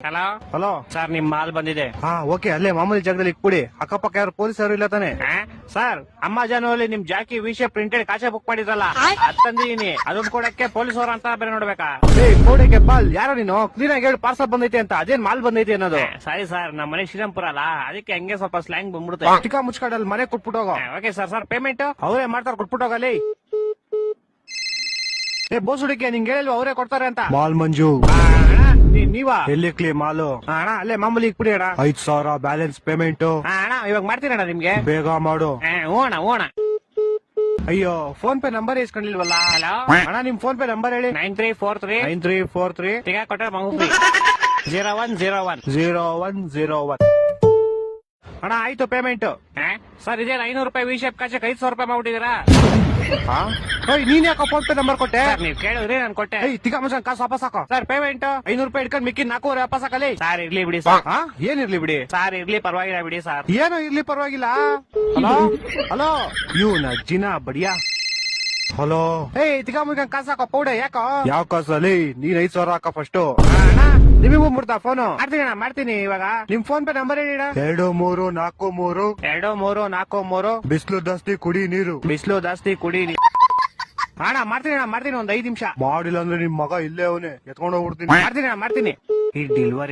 Hello hello sir, ನಿಮ್ mall ಬಂದಿದೆ. ಹಾ ಓಕೆ, ಅಲ್ಲೇ ಮಾಮೂಲಿ ಜಾಗದಲ್ಲಿ ಇಟ್ಬಿಡಿ. ಅಕ್ಕಪಕ್ಕ ಯಾರು ಪೊಲೀಸರು ಇಲ್ಲ ತಾನೆ? ಸರ್, ಅಮೆಜಾನ್ ಅಲ್ಲಿ ನಿಮ್ ಜಾಕಿ ವಿಷಯ ಪ್ರಿಂಟೆಡ್ ಕಾಚೆ ಬುಕ್ ಮಾಡಿದ್ರಲ್ಲ, ಅದ್ ತಂದಿದೀನಿ. ಅದನ್ನ ಕೊಡಕ್ಕೆ ಪೊಲೀಸ್ ಅವ್ರ ಅಂತ ಬೇರೆ ನೋಡ್ಬೇಕಾ? ಏಯ್ ಕೋಡೆಗೆ ಬಾಲ್, ಯಾರೋ ನೀನು ಕ್ಲೀನ್ ಆಗಿ ಹೇಳಿ ಪಾರ್ಸಲ್ ಬಂದೈತೆ ಅಂತ. ಅದೇನ್ ಮಾಲ್ ಬಂದೈತೆ ಅನ್ನೋದು? ಸಾರಿ ಸರ್, ನಮ್ಮ ಮನೆ ಶ್ರೀರಾಮ್ಪುರ ಅಲ್ಲ, ಅದಕ್ಕೆ ಹಂಗೆ ಸ್ವಲ್ಪ ಸ್ಲ್ಯಾಂಗ್ ಬಂದ್ಬಿಡುತ್ತೆ. ಚಿಕ್ಕ ಮುಚ್ಕಾಡಲ್ಲಿ ಮನೆ ಕೊಟ್ಬಿಟ್ಟೋಗ. Okay sir. ಸರ್ ಪೇಮೆಂಟ್ ಅವರೇ ಮಾಡ್ತಾರ, ಕೊಟ್ಬಿಟ್ಟೋಗಲ್ಲಿ. ಏ ಬೋಸ್ ಹುಡುಗಿ, ನಿಂಗೆ ಹೇಳಿಲ್ವಾ ಅವರೇ ಕೊಡ್ತಾರೆ ಅಂತ? ಮಾಲ್ ಮಂಜು ನೀವಾ? ಎಲ್ಲಿ ಕ್ಲೀ ಮಾಲು? ಅಣ್ಣ ಅಲ್ಲೇ ಮಾಮೂಲಿ ಇಟ್ಬಿಡಿ ಅಣ್ಣ. 5,000 ಬ್ಯಾಲೆನ್ಸ್ ಪೇಮೆಂಟ್. ಅಣ್ಣ ಇವಾಗ ಮಾಡ್ತೀನಿ ಅಣ್ಣ ನಿಮ್ಗೆ. ಬೇಗ ಮಾಡು. ಓಣ ಓಣ. ಅಯ್ಯೋ, ಫೋನ್ ಪೇ ನಂಬರ್ ಇಸ್ಕೊಂಡಿಲ್ವಲ್ಲ? ಹಲೋ ಅಣ್ಣ, ನಿಮ್ ಫೋನ್ ಪೇ ನಂಬರ್ ಹೇಳಿ. 9343 9343 ತಿಗ ಕೊಟ್ರೆ ಮಗು 0101 0101. ಅಣ್ಣ ಆಯ್ತು ಪೇಮೆಂಟ್. ಸರ್, ಇದೇ 500 ರೂಪಾಯಿ ವಿಶೇಪ್ ಕಾಚಕ್ಕೆ 500 ರೂಪಾಯಿ ಮಾಡ್ಬಿಟ್ಟಿದ್ದೀರಾ? ನೀನ್ ಯಾಕೋ ಫೋನ್ ಪೇ ನಂಬರ್ ಕೊಟ್ಟೆ? ಸರ್, ನೀವ್ ಕೇಳಿದ್ರಿ ನಾನು ಕೊಟ್ಟೆ. ತಿಕ್ಕ ಮಚ್ಚ ಕಾಸು ವಾಪಸ್ ಹಾಕೋ. ಸರ್ ಪೇಮೆಂಟ್ 500 ರೂಪಾಯಿ ಇಟ್ಕೊಂಡು ಮಿಕ್ಕಿ 400 ವಾಪಸ್ ಹಾಕಲಿ. ಸರ್ ಇರ್ಲಿ ಬಿಡಿ ಸರ್. ಏನಿರ್ಲಿ ಬಿಡಿ? ಸರ್ ಇರ್ಲಿ, ಪರವಾಗಿಲ್ಲ ಬಿಡಿ ಸರ್. ಏನೋ ಇರ್ಲಿ, ಪರವಾಗಿಲ್ಲ. ಹಲೋ ಹಲೋ, ಇವ್ನ ಜಿನ ಬಡಿಯಾ. ಹಲೋ, ತಿಕ್ಕ ಮುಗ ಕಾಸು ಹಾಕೋ ಪೌಡೆ. ಯಾಕೋ? ಯಾವ ಕಾಸಲ್ಲಿ? ನೀನ್ 5,000 ಹಾಕೋ ಫಸ್ಟ್. ಅಣ್ಣ ನಿಮಗೆ ಬಂದ್ಬಿಡ್ತಾ ಫೋನು? ಮಾಡ್ತೀನಿ ಅಣ್ಣ, ಮಾಡ್ತೀನಿ ಇವಾಗ. ನಿಮ್ ಫೋನ್ ಪೇ ನಂಬರ್ ಹೇಳಿ. 2343 2343 ಬಿಸ್ಲು ಜಾಸ್ತಿ ಕುಡಿ ನೀರು. ಬಿಸಿಲು ಜಾಸ್ತಿ ಕುಡಿ. ಅಣ್ಣ ಮಾಡ್ತೀನಿ ಒಂದ್ 5 ನಿಮಿಷ. ಮಾಡಿಲ್ಲ ಅಂದ್ರೆ ನಿಮ್ ಮಗ ಇಲ್ಲೇ ಅವನೇ ಎತ್ಕೊಂಡು ಹೋಗ್ಬಿಡ್ತೀನಿ. ಮಾಡ್ತೀನಿ ಈ ಡೆಲಿವರಿ